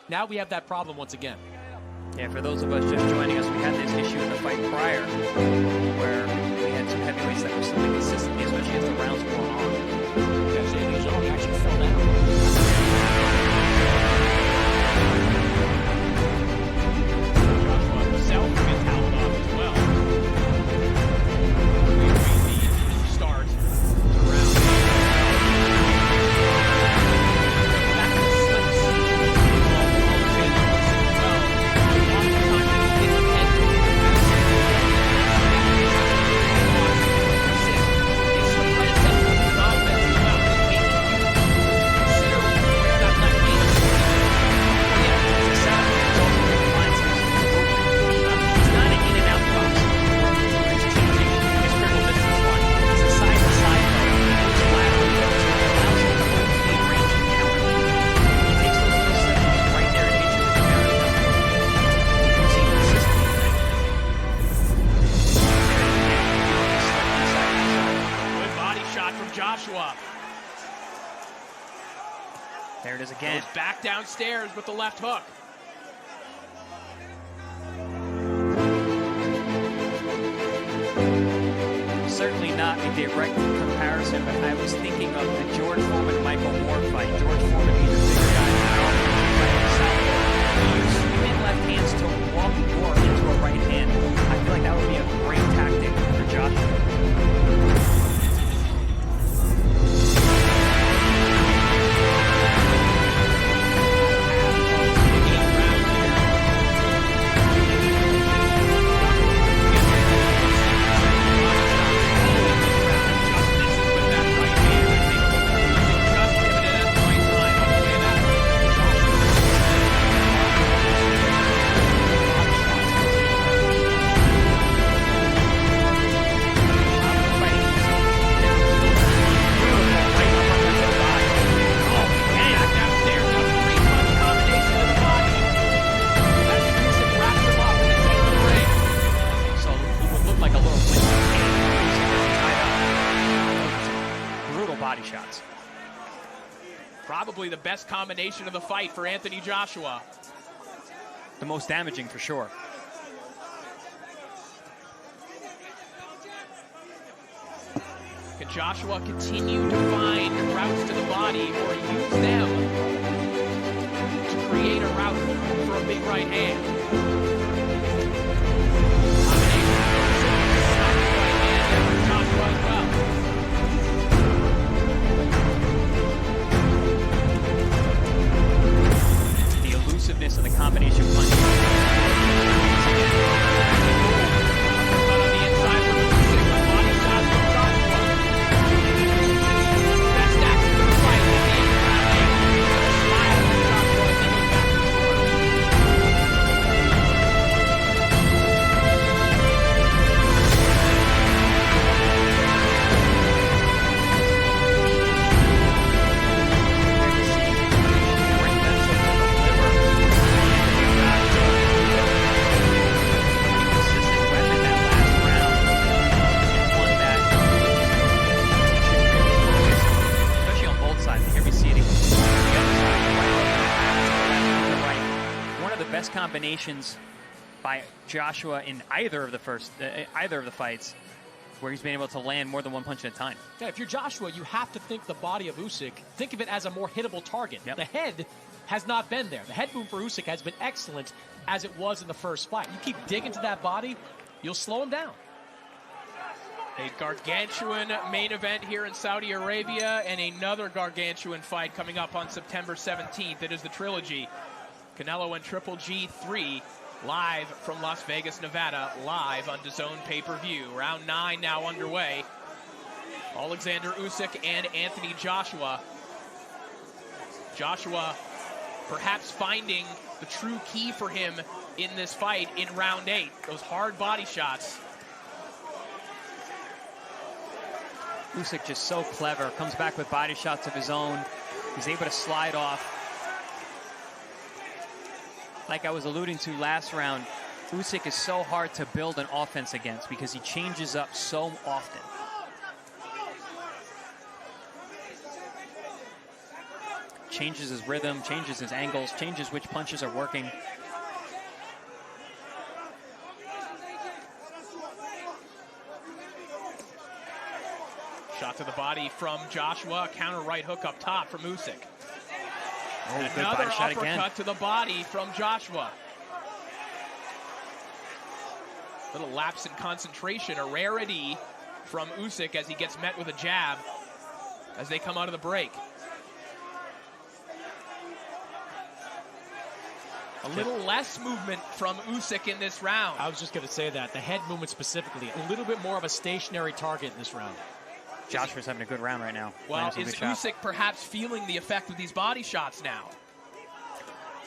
Now we have that problem once again. Yeah, for those of us just joining us, we had this issue in the fight prior where we had some heavyweights that were slipping consistently, especially as the rounds wore on. Yes, Anthony Usyk actually fell down. Joshua himself gets held off as well. We read the start to round 8. Back to the slips. Oleksandr Usyk as well. Oftentimes he hits the head. It's the predecessor of his offense as well. Considering where that left knee is. Yeah, it's a setup. It's also the appliances. He's not an in and out boxer. He's changing his critical distance line. It's a side to side play. It's lateral. It allows him to hold mid-range and counter. He takes those little slips and he's right there to hit you with the counter. We've seen consistency today. Good body shot from Joshua. There it is again. Goes back downstairs with the left hook. Certainly not a direct comparison, but I was thinking of the George Foreman-Michael Moore fight. George Foreman being the bigger guy now. He used sweeping left hands to walk Moore into a right hand. I feel like that would be a great tactic for Joshua. Body shots. Probably the best combination of the fight for Anthony Joshua. The most damaging for sure. Can Joshua continue to find routes to the body or use them to create a route for a big right hand? Joshua as well. Elusiveness of the combination punch. Best action of the fight at the end of round 8. Smile from Joshua as he goes back to the combinations by Joshua in either of the fights where he's been able to land more than one punch at a time. Yeah, if you're Joshua, you have to think the body of Usyk, think of it as a more hittable target. Yep. The head has not been there. The head boom for Usyk has been excellent as it was in the first fight. You keep digging to that body, you'll slow him down. A gargantuan main event here in Saudi Arabia and another gargantuan fight coming up on September 17th. It is the trilogy. Canelo and Triple G 3 live from Las Vegas, Nevada, live on DAZN pay-per-view. Round 9 now underway. Oleksandr Usyk and Anthony Joshua. Joshua perhaps finding the true key for him in this fight in round 8. Those hard body shots. Usyk just so clever, comes back with body shots of his own. He's able to slide off. Like I was alluding to last round, Usyk is so hard to build an offense against because he changes up so often. changes his rhythm, changes his angles, changes which punches are working. Shot to the body from Joshua. Counter right hook up top from Usyk. Oh, good Another body shot uppercut again. to the body from Joshua. Little lapse in concentration, a rarity from Usyk as he gets met with a jab as they come out of the break. A little less movement from Usyk in this round. I was just going to say that. The head movement specifically, a little bit more of a stationary target in this round. Joshua's having a good round right now. Well, Lands a is good shot. Usyk perhaps feeling the effect of these body shots now?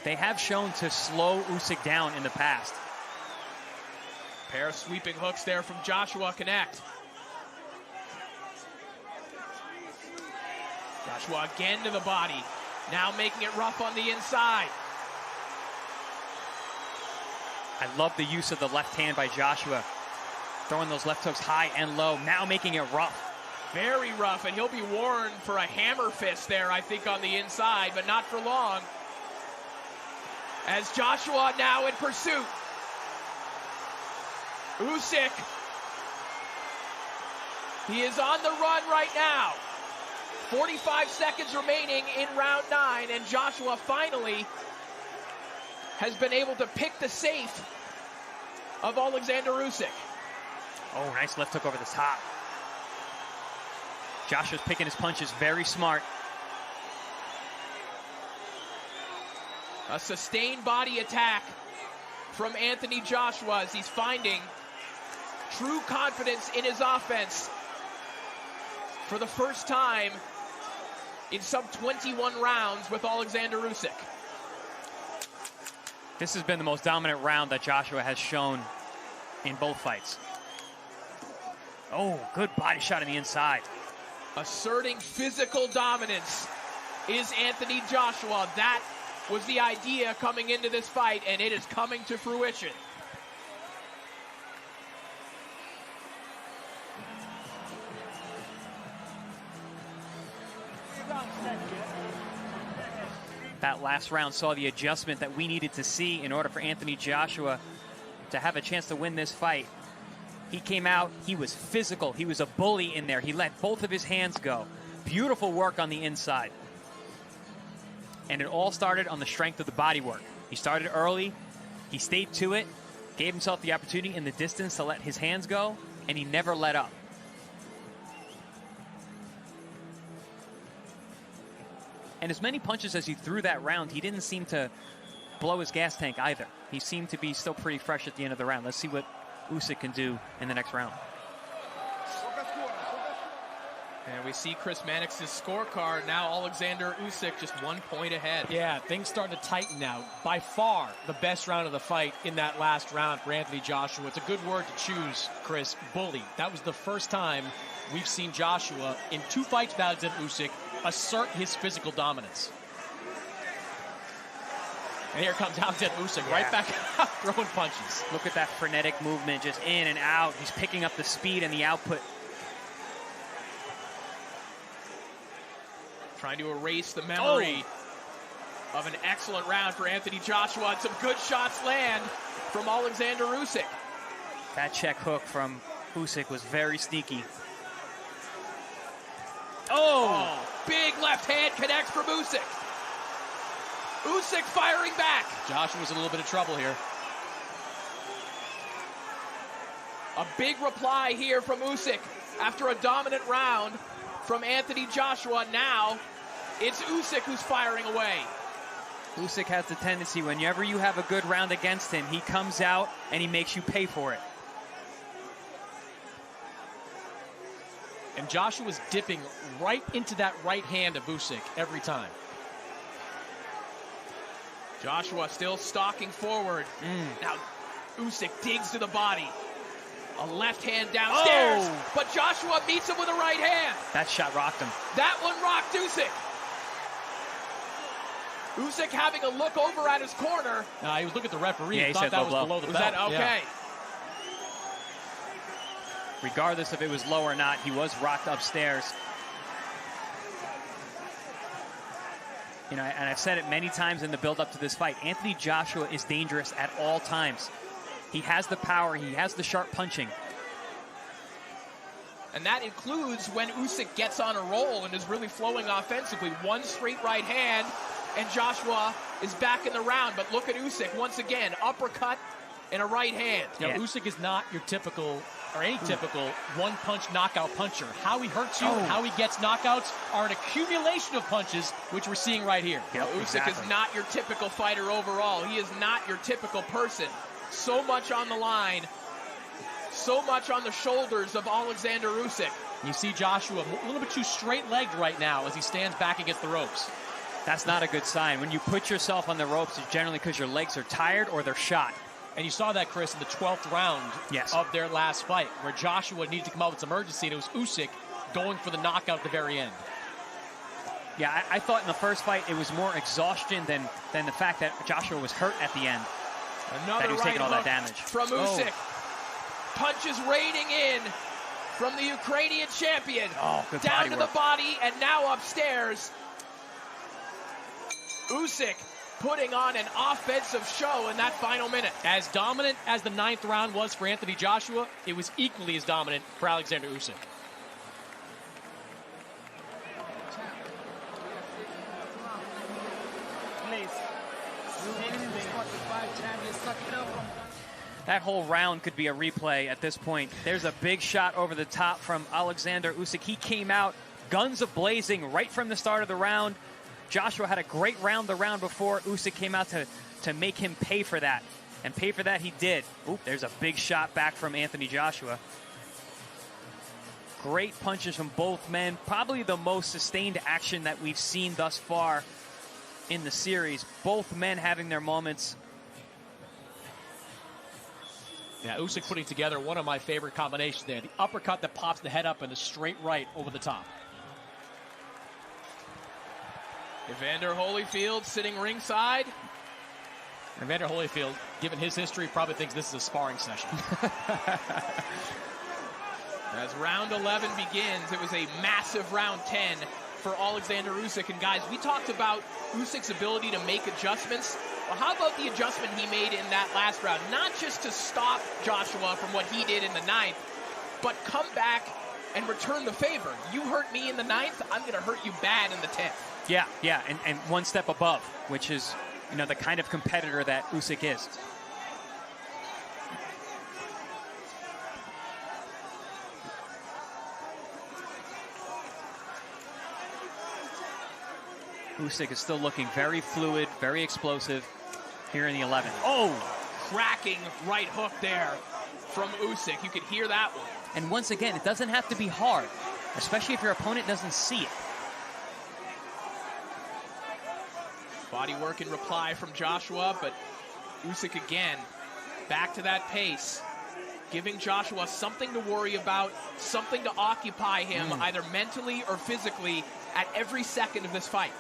They have shown to slow Usyk down in the past. Pair of sweeping hooks there from Joshua connect. Joshua again to the body. Now making it rough on the inside. I love the use of the left hand by Joshua. Throwing those left hooks high and low, now making it rough. Very rough, and he'll be warned for a hammer fist there, I think, on the inside, but not for long. As Joshua now in pursuit. Usyk. He is on the run right now. 45 seconds remaining in round 9, and Joshua finally has been able to pick the safe of Oleksandr Usyk. Oh, nice left hook over the top. Joshua's picking his punches very smart. A sustained body attack from Anthony Joshua as he's finding true confidence in his offense for the first time in some 21 rounds with Oleksandr Usyk. This has been the most dominant round that Joshua has shown in both fights. Oh, good body shot on the inside. Asserting physical dominance is Anthony Joshua. That was the idea coming into this fight, and it is coming to fruition. That last round saw the adjustment that we needed to see in order for Anthony Joshua to have a chance to win this fight. He came out, he was physical, he was a bully in there. He let both of his hands go. Beautiful work on the inside. And it all started on the strength of the body work. He started early, he stayed to it, gave himself the opportunity in the distance to let his hands go, and he never let up. And as many punches as he threw that round, he didn't seem to blow his gas tank either. He seemed to be still pretty fresh at the end of the round. Let's see what Usyk can do in the next round. And we see Chris Mannix's scorecard. Now Oleksandr Usyk just 1 point ahead. Yeah, things starting to tighten now. By far, the best round of the fight in that last round for Anthony Joshua. It's a good word to choose, Chris. Bully. That was the first time we've seen Joshua in 2 fights with Oleksandr Usyk assert his physical dominance. And here comes Oleksandr Usyk, right back out, throwing punches. Look at that frenetic movement, just in and out. He's picking up the speed and the output. Trying to erase the memory of an excellent round for Anthony Joshua. And some good shots land from Oleksandr Usyk. That check hook from Usyk was very sneaky. Oh, big left hand connects from Usyk. Usyk firing back. Joshua's in a little bit of trouble here. A big reply here from Usyk after a dominant round from Anthony Joshua. Now it's Usyk who's firing away. Usyk has the tendency, whenever you have a good round against him, he comes out and he makes you pay for it. And Joshua's dipping right into that right hand of Usyk every time. Joshua still stalking forward. Now Usyk digs to the body. A left hand downstairs, but Joshua meets him with a right hand. That shot rocked him. That one rocked Usyk. Usyk having a look over at his corner. He was looking at the referee. Yeah, He thought that was below the belt. That okay? Yeah. Regardless if it was low or not, he was rocked upstairs. You know, and I've said it many times in the build-up to this fight, Anthony Joshua is dangerous at all times. He has the power, he has the sharp punching. And that includes when Usyk gets on a roll and is really flowing offensively. One straight right hand, and Joshua is back in the round. But look at Usyk once again, uppercut and a right hand. You know, Usyk is not your typical or any typical one-punch knockout puncher. How he hurts you and how he gets knockouts are an accumulation of punches, which we're seeing right here. Yep, Usyk is not your typical fighter overall. He is not your typical person. So much on the line, so much on the shoulders of Oleksandr Usyk. You see Joshua a little bit too straight-legged right now as he stands back against the ropes. That's not a good sign. When you put yourself on the ropes, it's generally because your legs are tired or they're shot. And you saw that, Chris, in the 12th round of their last fight, where Joshua needed to come out with some urgency, and it was Usyk going for the knockout at the very end. Yeah, I thought in the first fight it was more exhaustion than the fact that Joshua was hurt at the end. Another that he was right taking all that hook damage. From Usyk. Punches raining in from the Ukrainian champion. Good down body to work. the body and now upstairs. Usyk putting on an offensive show in that final minute. As dominant as the 9th round was for Anthony Joshua, it was equally as dominant for Oleksandr Usyk. That whole round could be a replay at this point. There's a big shot over the top from Oleksandr Usyk. He came out guns a-blazing right from the start of the round. Joshua had a great round the round before. Usyk came out to make him pay for that. And pay for that he did. Oop, there's a big shot back from Anthony Joshua. Great punches from both men. Probably the most sustained action that we've seen thus far in the series. Both men having their moments. Yeah, Usyk putting together one of my favorite combinations there. The uppercut that pops the head up and the straight right over the top. Evander Holyfield sitting ringside. Evander Holyfield, given his history, probably thinks this is a sparring session. As round 11 begins, it was a massive round 10 for Oleksandr Usyk. And guys, we talked about Usyk's ability to make adjustments. Well, how about the adjustment he made in that last round? Not just to stop Joshua from what he did in the 9th, but come back and return the favor. You hurt me in the 9th, I'm going to hurt you bad in the 10th. Yeah, and one step above, which is, you know, the kind of competitor that Usyk is. Usyk is still looking very fluid, very explosive here in the 11th. Oh, cracking right hook there from Usyk. You could hear that one. And once again, it doesn't have to be hard, especially if your opponent doesn't see it. Body work in reply from Joshua, but Usyk again, back to that pace, giving Joshua something to worry about, something to occupy him, either mentally or physically, at every second of this fight.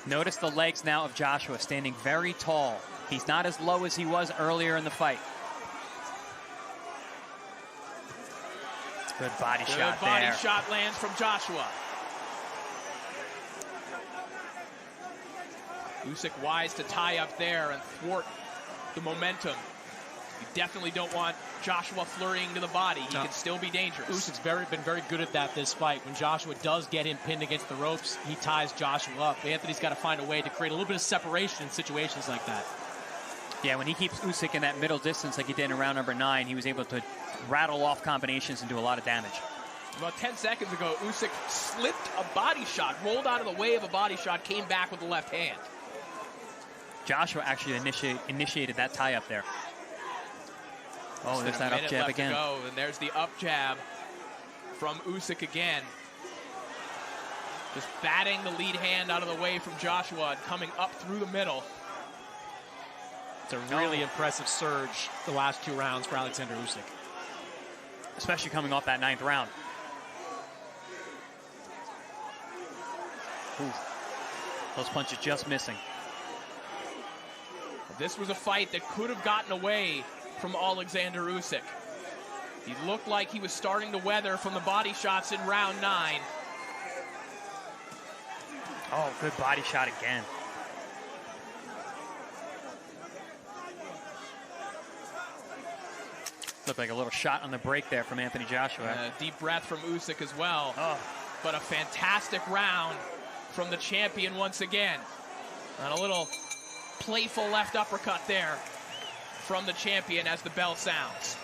Notice the legs now of Joshua standing very tall. He's not as low as he was earlier in the fight. Good body shot there. Good body shot lands from Joshua. Usyk wise to tie up there and thwart the momentum. You definitely don't want Joshua flurrying to the body. He can still be dangerous. Usyk's been very good at that this fight. When Joshua does get him pinned against the ropes, he ties Joshua up. Anthony's got to find a way to create a little bit of separation in situations like that. Yeah, when he keeps Usyk in that middle distance like he did in round number 9, he was able to rattle off combinations and do a lot of damage. About 10 seconds ago, Usyk slipped a body shot, rolled out of the way of a body shot, came back with the left hand. Joshua actually initiated that tie-up there. Oh, there's that up jab again. And there's the up jab from Usyk again. Just batting the lead hand out of the way from Joshua and coming up through the middle. It's a really impressive surge the last 2 rounds for Oleksandr Usyk. Especially coming off that 9th round. Ooh. Those punches just missing. This was a fight that could have gotten away from Oleksandr Usyk. He looked like he was starting to weather from the body shots in round 9. Oh, good body shot again. Looked like a little shot on the break there from Anthony Joshua. Deep breath from Usyk as well. Oh. But a fantastic round from the champion once again. And a little playful left uppercut there from the champion as the bell sounds.